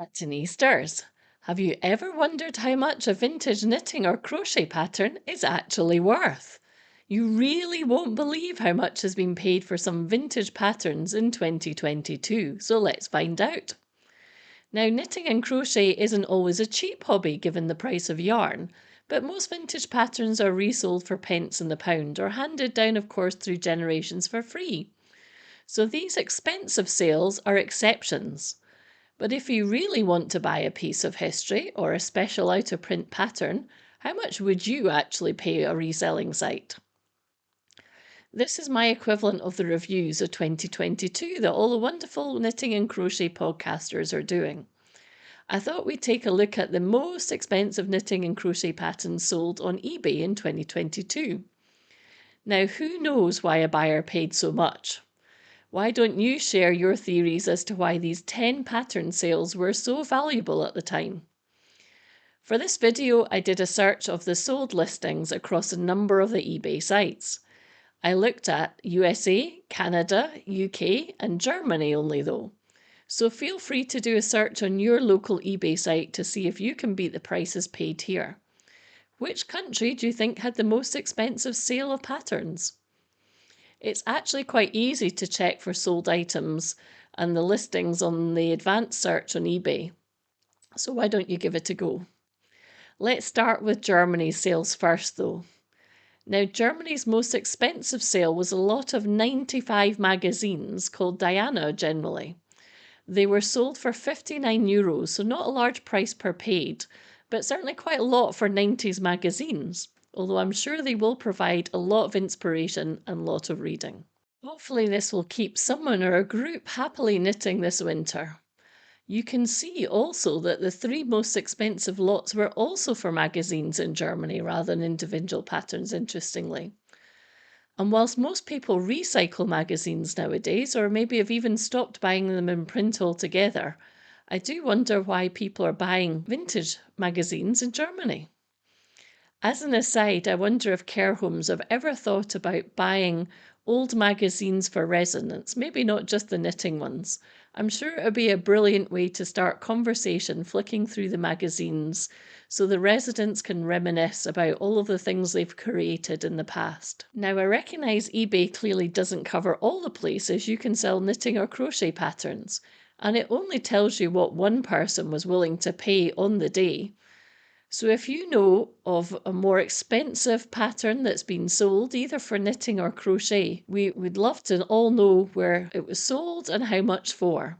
Patternisters, have you ever wondered how much a vintage knitting or crochet pattern is actually worth? You really won't believe how much has been paid for some vintage patterns in 2022, so let's find out. Now, knitting and crochet isn't always a cheap hobby given the price of yarn, but most vintage patterns are resold for pence in the pound or handed down, of course, through generations for free. So these expensive sales are exceptions. But if you really want to buy a piece of history or a special out of print pattern, how much would you actually pay a reselling site? This is my equivalent of the reviews of 2022 that all the wonderful knitting and crochet podcasters are doing. I thought we'd take a look at the most expensive knitting and crochet patterns sold on eBay in 2022. Now, who knows why a buyer paid so much? Why don't you share your theories as to why these 10 pattern sales were so valuable at the time? For this video, I did a search of the sold listings across a number of the eBay sites. I looked at USA, Canada, UK, and Germany only though. So feel free to do a search on your local eBay site to see if you can beat the prices paid here. Which country do you think had the most expensive sale of patterns? It's actually quite easy to check for sold items and the listings on the advanced search on eBay. So why don't you give it a go? Let's start with Germany's sales first though. Now, Germany's most expensive sale was a lot of 95 magazines called Diana generally. They were sold for €59, so not a large price per paid, but certainly quite a lot for 90s magazines, although I'm sure they will provide a lot of inspiration and a lot of reading. Hopefully this will keep someone or a group happily knitting this winter. You can see also that the 3 most expensive lots were also for magazines in Germany rather than individual patterns, interestingly. And whilst most people recycle magazines nowadays, or maybe have even stopped buying them in print altogether, I do wonder why people are buying vintage magazines in Germany. As an aside, I wonder if care homes have ever thought about buying old magazines for residents, maybe not just the knitting ones. I'm sure it would be a brilliant way to start conversation flicking through the magazines so the residents can reminisce about all of the things they've created in the past. Now, I recognise eBay clearly doesn't cover all the places you can sell knitting or crochet patterns, and it only tells you what one person was willing to pay on the day. So if you know of a more expensive pattern that's been sold, either for knitting or crochet, we would love to all know where it was sold and how much for.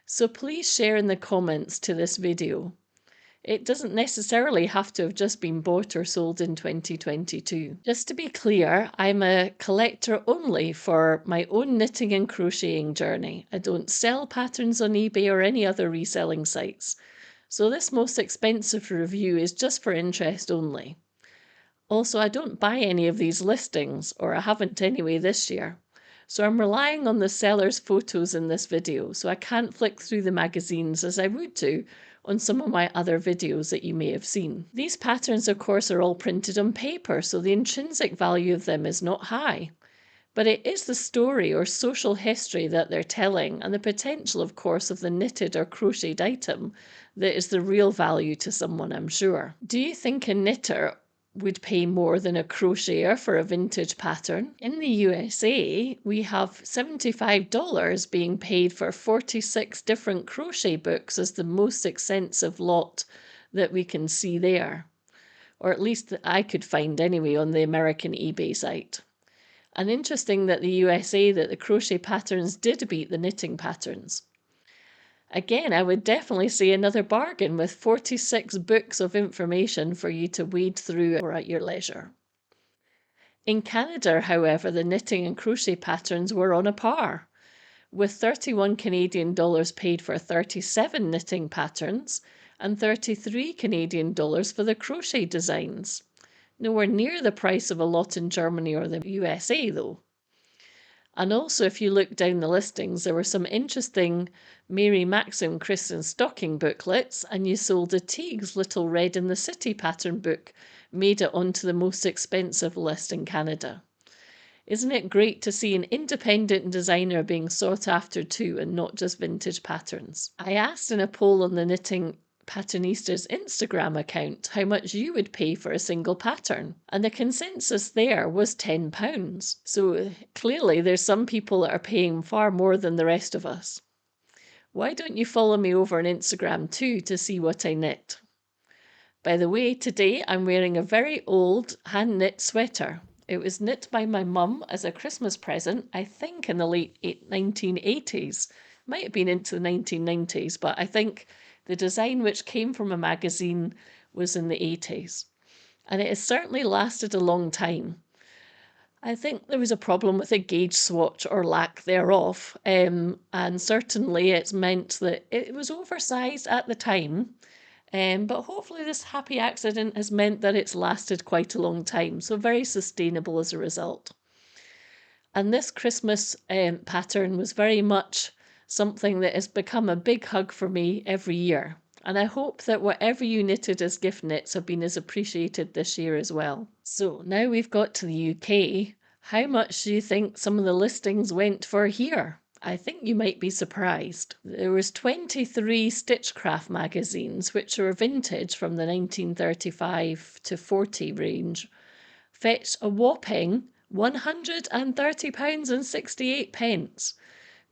So please share in the comments to this video. It doesn't necessarily have to have just been bought or sold in 2022. Just to be clear, I'm a collector only for my own knitting and crocheting journey. I don't sell patterns on eBay or any other reselling sites. So this most expensive review is just for interest only. Also, I don't buy any of these listings, or I haven't anyway this year. So I'm relying on the seller's photos in this video, so I can't flick through the magazines as I would do on some of my other videos that you may have seen. These patterns, of course, are all printed on paper, so the intrinsic value of them is not high. But it is the story or social history that they're telling, and the potential, of course, of the knitted or crocheted item that is the real value to someone, I'm sure. Do you think a knitter would pay more than a crocheter for a vintage pattern? In the USA, we have $75 being paid for 46 different crochet books as the most expensive lot that we can see there. Or at least that I could find anyway on the American eBay site. And interesting that the USA, that the crochet patterns did beat the knitting patterns. Again, I would definitely say another bargain with 46 books of information for you to wade through or at your leisure. In Canada, however, the knitting and crochet patterns were on a par, with 31 Canadian dollars paid for 37 knitting patterns and 33 Canadian dollars for the crochet designs. Nowhere near the price of a lot in Germany or the USA though. And also if you look down the listings, there were some interesting Mary Maxim Christian stocking booklets, and you sold a Teague's Little Red in the City pattern book made it onto the most expensive list in Canada. Isn't it great to see an independent designer being sought after too, and not just vintage patterns? I asked in a poll on the Knitting Patternisters Instagram account how much you would pay for a single pattern, and the consensus there was £10. So clearly there's some people that are paying far more than the rest of us. Why don't you follow me over on Instagram too to see what I knit? By the way, today I'm wearing a very old hand-knit sweater. It was knit by my mum as a Christmas present, I think in the late 1980s. Might have been into the 1990s, but I think the design, which came from a magazine, was in the 80s. And it has certainly lasted a long time. I think there was a problem with a gauge swatch or lack thereof, and certainly it's meant that it was oversized at the time. But hopefully this happy accident has meant that it's lasted quite a long time, so very sustainable as a result. And this Christmas pattern was very much something that has become a big hug for me every year. And I hope that whatever you knitted as gift knits have been as appreciated this year as well. So now we've got to the UK. How much do you think some of the listings went for here? I think you might be surprised. There was 23 Stitchcraft magazines, which were vintage from the 1935 to 40 range, fetched a whopping £130.68.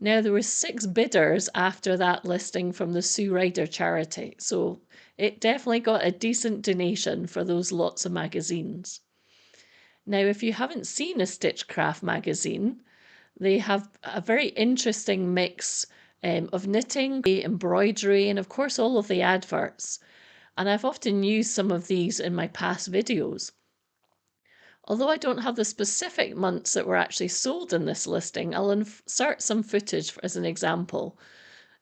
Now, there were 6 bidders after that listing from the Sue Ryder charity, so it definitely got a decent donation for those lots of magazines. Now, if you haven't seen a Stitchcraft magazine, they have a very interesting mix of knitting, embroidery, and of course all of the adverts. And I've often used some of these in my past videos. Although I don't have the specific months that were actually sold in this listing, I'll insert some footage as an example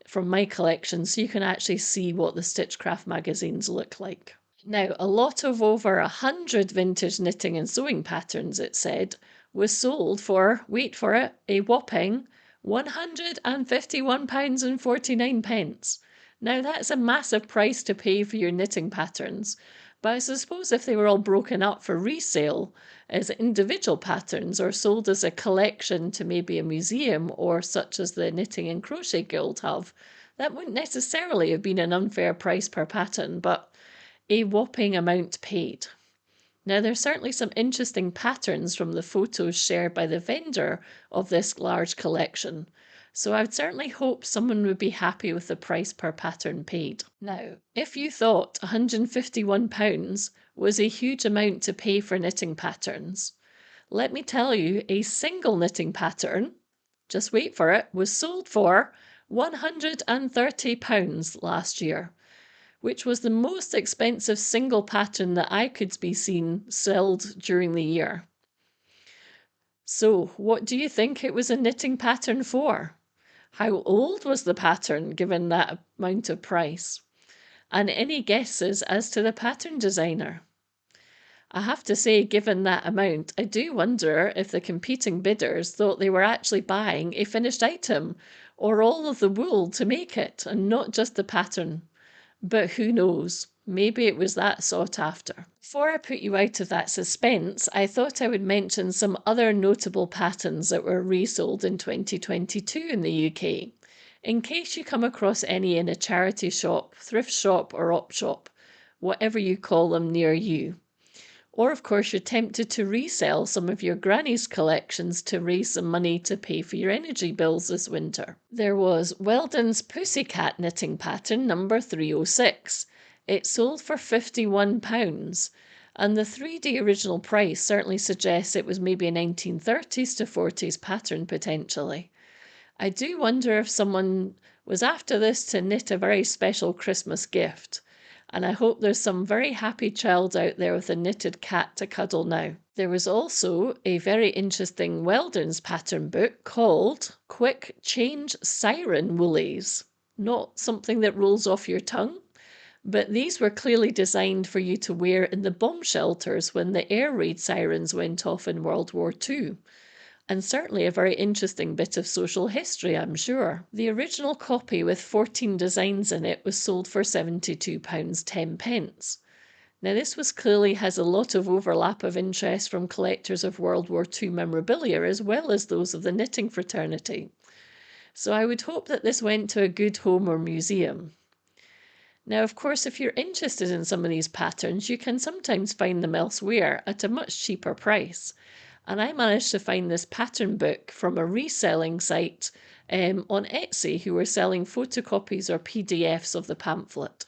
from my collection so you can actually see what the Stitchcraft magazines look like. Now, a lot of over 100 vintage knitting and sewing patterns, it said, was sold for, wait for it, a whopping £151.49. Now, that's a massive price to pay for your knitting patterns, but I suppose if they were all broken up for resale as individual patterns or sold as a collection to maybe a museum or such as the Knitting and Crochet Guild have, that wouldn't necessarily have been an unfair price per pattern, but a whopping amount paid. Now, there's certainly some interesting patterns from the photos shared by the vendor of this large collection, so I would certainly hope someone would be happy with the price per pattern paid. Now, if you thought £151 was a huge amount to pay for knitting patterns, let me tell you, a single knitting pattern, just wait for it, was sold for £130 last year, which was the most expensive single pattern that I could be seen sold during the year. So, what do you think it was a knitting pattern for? How old was the pattern given that amount of price? And any guesses as to the pattern designer? I have to say, given that amount, I do wonder if the competing bidders thought they were actually buying a finished item or all of the wool to make it and not just the pattern. But who knows? Maybe it was that sought after. Before I put you out of that suspense, I thought I would mention some other notable patterns that were resold in 2022 in the UK, in case you come across any in a charity shop, thrift shop or op shop, whatever you call them near you. Or of course you're tempted to resell some of your granny's collections to raise some money to pay for your energy bills this winter. There was Weldon's Pussycat knitting pattern number 306. It sold for £51, and the 3D original price certainly suggests it was maybe a 1930s to 40s pattern potentially. I do wonder if someone was after this to knit a very special Christmas gift. And I hope there's some very happy child out there with a knitted cat to cuddle now. There was also a very interesting Weldon's pattern book called Quick Change Siren Woolies. Not something that rolls off your tongue, but these were clearly designed for you to wear in the bomb shelters when the air raid sirens went off in World War II. And certainly a very interesting bit of social history, I'm sure. The original copy with 14 designs in it was sold for £72.10. Now, this was clearly has a lot of overlap of interest from collectors of World War II memorabilia as well as those of the knitting fraternity. So I would hope that this went to a good home or museum. Now, of course, if you're interested in some of these patterns, you can sometimes find them elsewhere at a much cheaper price. And I managed to find this pattern book from a reselling site on Etsy who were selling photocopies or PDFs of the pamphlet.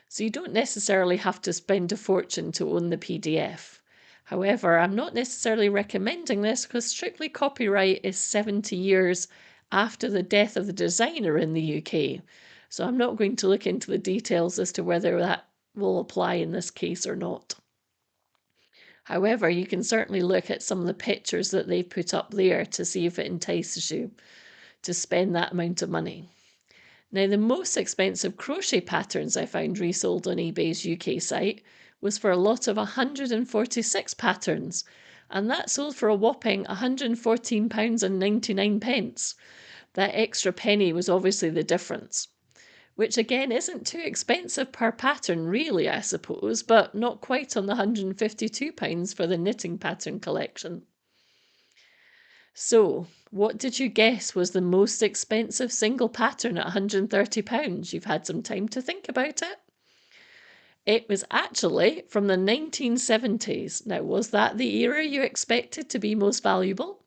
So you don't necessarily have to spend a fortune to own the PDF. However, I'm not necessarily recommending this because strictly copyright is 70 years after the death of the designer in the UK. So I'm not going to look into the details as to whether that will apply in this case or not. However, you can certainly look at some of the pictures that they've put up there to see if it entices you to spend that amount of money. Now, the most expensive crochet patterns I found resold on eBay's UK site was for a lot of 146 patterns, and that sold for a whopping £114.99. That extra penny was obviously the difference, which again isn't too expensive per pattern really, I suppose, but not quite on the £152 for the knitting pattern collection. So, what did you guess was the most expensive single pattern at £130? You've had some time to think about it. It was actually from the 1970s. Now, was that the era you expected to be most valuable?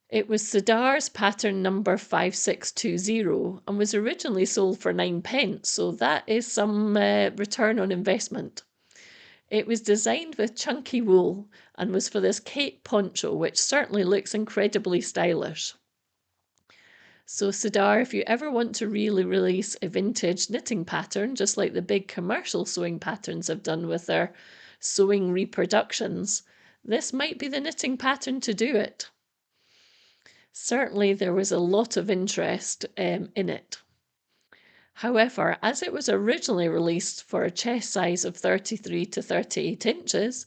It was Sidar's pattern number 5620 and was originally sold for 9p, so that is some return on investment. It was designed with chunky wool and was for this cape poncho, which certainly looks incredibly stylish. So Sidar, if you ever want to really release a vintage knitting pattern, just like the big commercial sewing patterns have done with their sewing reproductions, this might be the knitting pattern to do it. Certainly there was a lot of interest in it. However, as it was originally released for a chest size of 33 to 38 inches,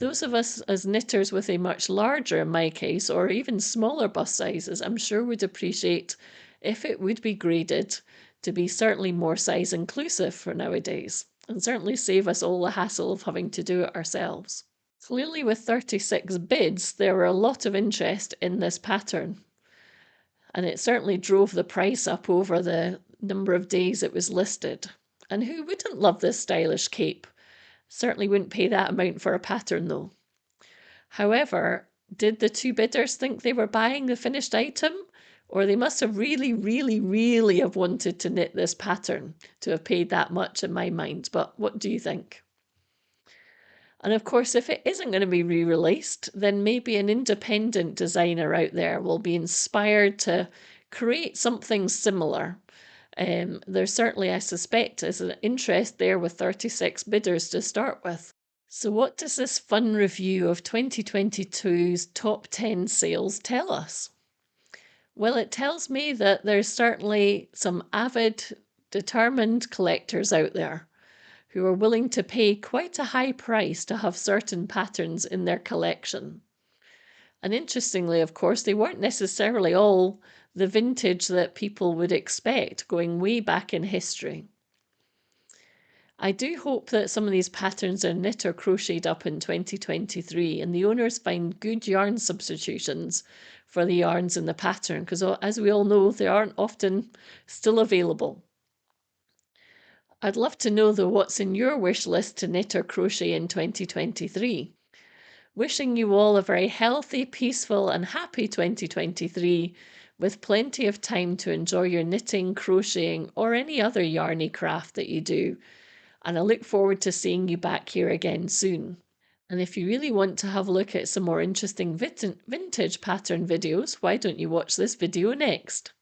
those of us as knitters with a much larger, in my case, or even smaller bust sizes, I'm sure would appreciate if it would be graded to be certainly more size inclusive for nowadays, and certainly save us all the hassle of having to do it ourselves. Clearly with 36 bids, there were a lot of interest in this pattern, and it certainly drove the price up over the number of days it was listed. And who wouldn't love this stylish cape? Certainly wouldn't pay that amount for a pattern though. However, did the two bidders think they were buying the finished item? Or they must have really have wanted to knit this pattern to have paid that much in my mind. But what do you think? And of course, if it isn't going to be re-released, then maybe an independent designer out there will be inspired to create something similar. There certainly, I suspect, is an interest there with 36 bidders to start with. So what does this fun review of 2022's top 10 sales tell us? Well, it tells me that there's certainly some avid, determined collectors out there who are willing to pay quite a high price to have certain patterns in their collection. And interestingly, of course, they weren't necessarily all the vintage that people would expect, going way back in history. I do hope that some of these patterns are knit or crocheted up in 2023 and the owners find good yarn substitutions for the yarns in the pattern, because as we all know, they aren't often still available. I'd love to know though what's in your wish list to knit or crochet in 2023. Wishing you all a very healthy, peaceful and happy 2023 with plenty of time to enjoy your knitting, crocheting or any other yarny craft that you do. And I look forward to seeing you back here again soon. And if you really want to have a look at some more interesting vintage pattern videos, why don't you watch this video next?